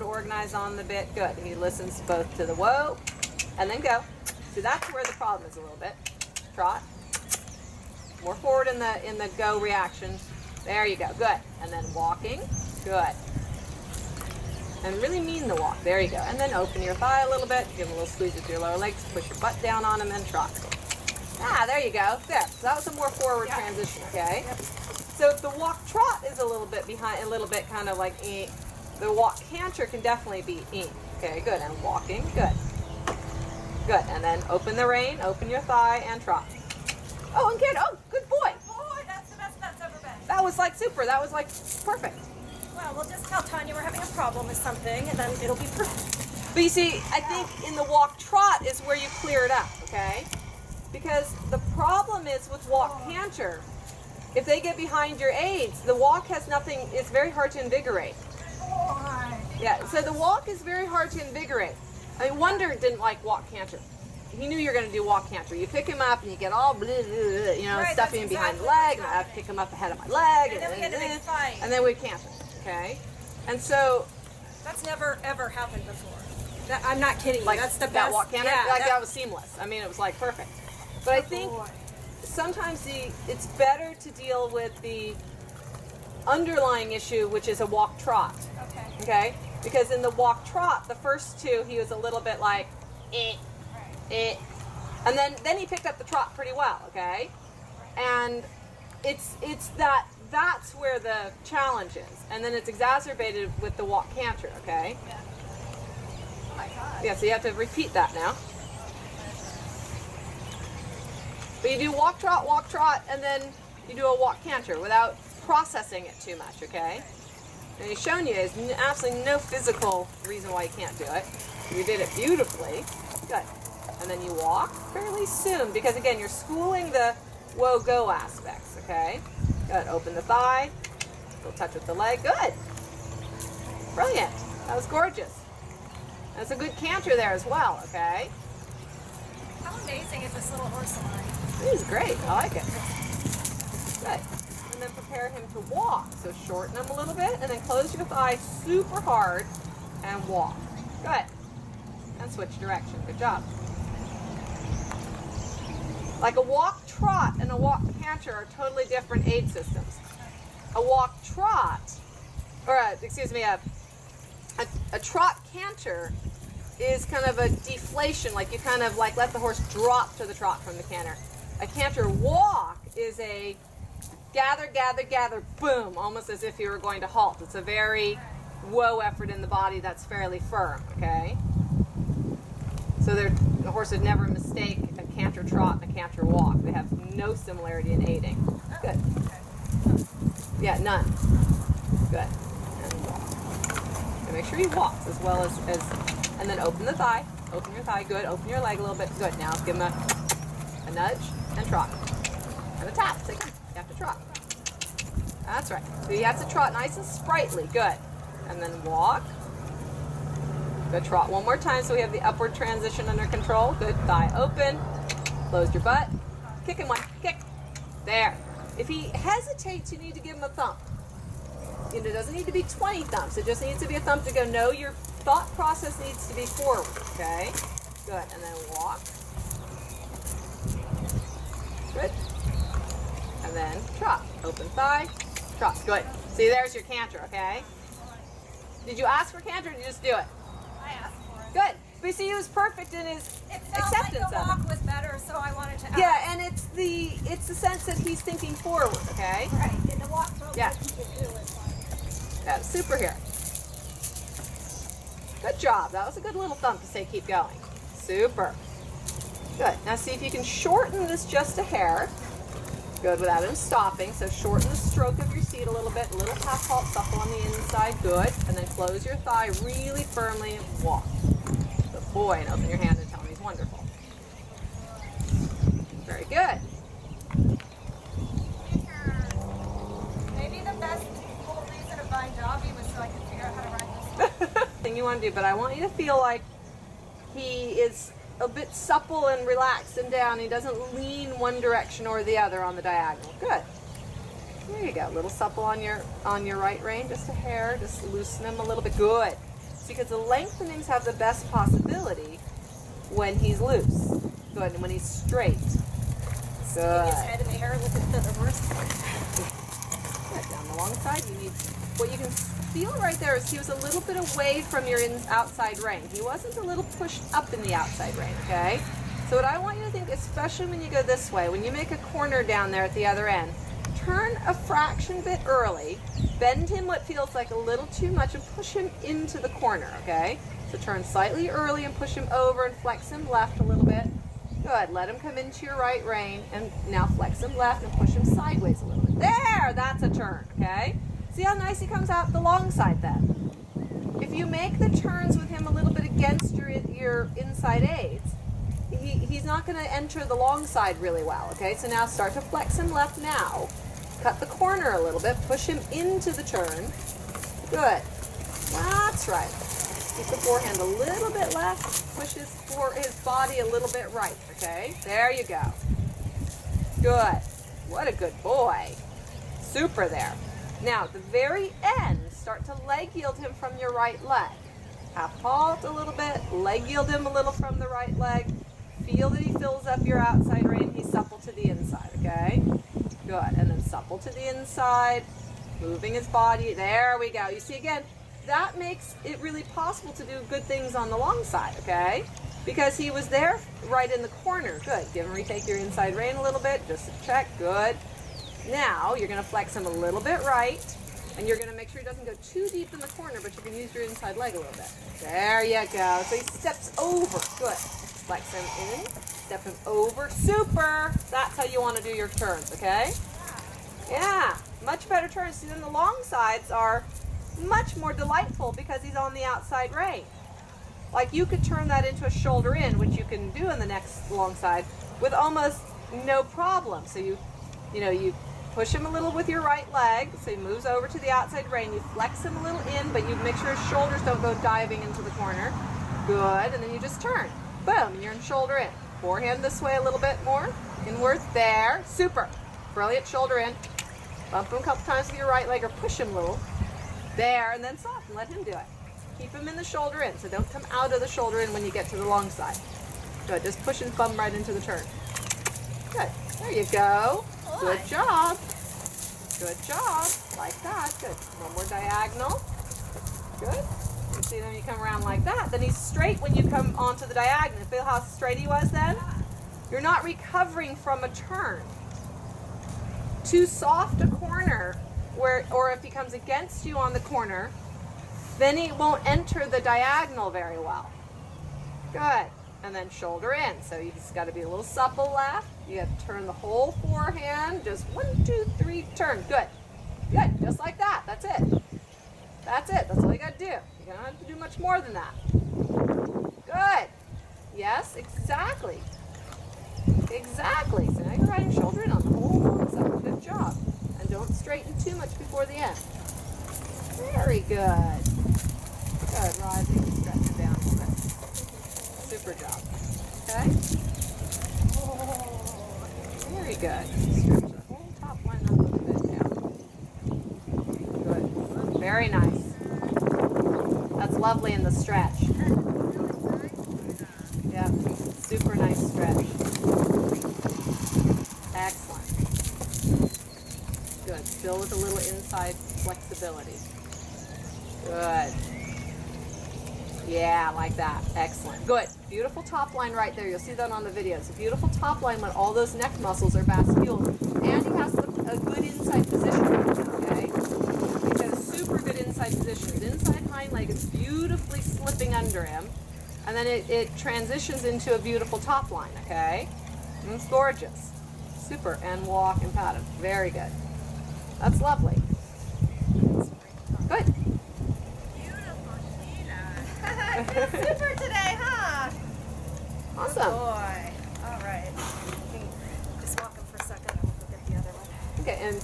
around, organize on the bit. Good. He listens both to the whoa and then go. So that's where the problem is a little bit. Trot. More forward in the go reaction. There you go. Good. And then walking. Good. And really mean the walk. There you go. And then open your thigh a little bit. Give him a little squeeze with your lower legs. Push your butt down on him and trot. Ah, there you go. There. So that was a more forward transition, okay? Yep. So if the walk trot is a little bit behind, a little bit kind of like the walk canter can definitely be Okay, good. And walking. Good. Good. And then open the rein, open your thigh, and trot. Oh, and canter. Oh, good boy. Boy, that's the best that's ever been. That was like super. That was like perfect. Well, we'll just tell Tanya we're having a problem with something, and then it'll be perfect. But you see, I think in the walk trot is where you clear it up, okay? Because the problem is with walk canter, if they get behind your aids, the walk has nothing, it's very hard to invigorate. Yeah, so the walk is very hard to invigorate. I mean, Wonder didn't like walk canter. He knew you were going to do walk canter. You pick him up and you get all, stuffing him behind the leg, and I pick him up ahead of my leg, and then we get a big fight. And then we canter, okay? And so... That's never, ever happened before. I'm not kidding you. Like that's the best. That walk canter? Yeah, that was seamless. I mean, it was like perfect. But I think sometimes it's better to deal with the underlying issue, which is a walk trot. Okay? Because in the walk trot, the first two, he was a little bit like, and then he picked up the trot pretty well, okay? And it's that's where the challenge is. And then it's exacerbated with the walk canter, okay? Yeah. Oh my God. Yeah, so you have to repeat that now. But you do walk, trot, and then you do a walk canter without processing it too much, okay? And he's shown you there's absolutely no physical reason why you can't do it. You did it beautifully. Good. And then you walk fairly soon, because again, you're schooling the whoa-go aspects, okay? Good. Open the thigh. Little touch with the leg. Good. Brilliant. That was gorgeous. That's a good canter there as well, okay? How amazing is this little horse of mine? He's great. I like it. Good. And then prepare him to walk. So shorten him a little bit, and then close your thigh super hard and walk. Good. And switch direction. Good job. Like a walk trot and a walk canter are totally different aid systems. A walk trot, or a trot canter is kind of a deflation, like you kind of like let the horse drop to the trot from the canter. A canter walk is a gather, gather, gather, boom, almost as if you were going to halt. It's a very whoa effort in the body that's fairly firm, okay? So the horse would never mistake a canter trot and a canter walk. They have no similarity in aiding. Good. Yeah, none. Good. And walk. And make sure he walks as well as and then open the thigh. Open your thigh. Good. Open your leg a little bit. Good. Now give him a nudge and trot. And a tap. Take him. You have to trot. That's right. So you have to trot nice and sprightly. Good. And then walk. Good. Trot one more time so we have the upward transition under control. Good. Thigh open. Close your butt. Kick him one. Kick. There. If he hesitates, you need to give him a thump. It doesn't need to be 20 thumps. It just needs to be a thump to go, no, your thought process needs to be forward, okay? Good, and then walk. Good. And then trot. Open thigh, trot. Good. See, there's your canter, okay? Did you ask for canter or did you just do it? I asked for it. Good. But see, he was perfect in his acceptance like the of it. walk was better, so I wanted to ask. Yeah, and it's the sense that he's thinking forward, okay? Right, in the walk totally Yeah. he could do it. Yeah, super here. Good job. That was a good little thump to say keep going. Super. Good. Now see if you can shorten this just a hair. Good, without him stopping. So shorten the stroke of your seat a little bit. A little half halt, supple on the inside. Good. And then close your thigh really firmly and walk. Good boy. And open your hand and tell him he's wonderful. Very good. Maybe the best whole reason of buying Dobby was so I could figure out how to ride this. Thing you want to do, but I want you to feel like he is a bit supple and relaxed and down. He doesn't lean one direction or the other on the diagonal. Good. There you go. A little supple on your right rein, just a hair. Just loosen him a little bit. Good. See, because the lengthenings have the best possibility when he's loose. Good, and when he's straight. Good. His head in the air, look at the horse. Good. Down the long side, you need, what you can feel right there is he was a little bit away from your outside rein. He wasn't a little pushed up in the outside rein, okay? So what I want you to think, especially when you go this way, when you make a corner down there at the other end, turn a fraction bit early, bend him what feels like a little too much, and push him into the corner, okay? So turn slightly early and push him over and flex him left a little bit. Good. Let him come into your right rein, and now flex him left and push him sideways a little bit. There! That's a turn, okay? See how nice he comes out the long side then? If you make the turns with him a little bit against your inside aids, he's not going to enter the long side really well, okay? So now start to flex him left now. Cut the corner a little bit, push him into the turn. Good. That's right. Keep the forehand a little bit left, push his body a little bit right, okay? There you go. Good. What a good boy. Super there. Now, at the very end, start to leg yield him from your right leg. Half halt a little bit, leg yield him a little from the right leg. Feel that he fills up your outside rein. He's supple to the inside, okay? Good. And then supple to the inside, moving his body. There we go. You see, again, that makes it really possible to do good things on the long side, okay? Because he was there right in the corner. Good. Give him retake your inside rein a little bit, just to check. Good. Now, you're going to flex him a little bit right, and you're going to make sure he doesn't go too deep in the corner, but you can use your inside leg a little bit. There you go. So he steps over. Good. Flex him in, step him over. Super! That's how you want to do your turns, okay? Yeah, much better turns. See, then the long sides are much more delightful because he's on the outside rein. Like you could turn that into a shoulder in, which you can do in the next long side with almost no problem. So you push him a little with your right leg, so he moves over to the outside rein. You flex him a little in, but you make sure his shoulders don't go diving into the corner. Good, and then you just turn. Boom, and you're in shoulder in. Forehand this way a little bit more. Inwards, there. Super. Brilliant, shoulder in. Bump him a couple times with your right leg or push him a little. There, and then soften. Let him do it. Keep him in the shoulder in, so don't come out of the shoulder in when you get to the long side. Good, just push and thumb right into the turn. Good, there you go. Good job. Good job. Like that. Good. One more diagonal. Good. You see, then you come around like that. Then he's straight when you come onto the diagonal. Feel how straight he was then? You're not recovering from a turn. Too soft a corner, or if he comes against you on the corner, then he won't enter the diagonal very well. Good. And then shoulder in. So you just got to be a little supple left. You have to turn the whole forehand. Just 1, 2, 3, turn. Good. Good. Just like that. That's it. That's it. That's all you got to do. You don't have to do much more than that. Good. Yes, exactly. Exactly. So now you're riding shoulder in on the whole long side. Good job. And don't straighten too much before the end. Very good. Good. Rising and stretching down a little bit. Super job. Okay? Very good. Stretch the whole top line up a little bit down. Good. Very nice. That's lovely in the stretch. Yep. Super nice stretch. Excellent. Good. Still with a little inside flexibility. Good. Yeah, like that. Excellent. Good. Beautiful top line right there. You'll see that on the video. It's a beautiful top line when all those neck muscles are vastulated. And he has a good inside position. Okay? He's got a super good inside position. His inside hind leg is beautifully slipping under him. And then it transitions into a beautiful top line. Okay? And it's gorgeous. Super. And walk and pattern. Very good. That's lovely. Good. Super today, huh? Awesome. Boy. All right. Just walk him for a second and we'll go get the other one. Okay, and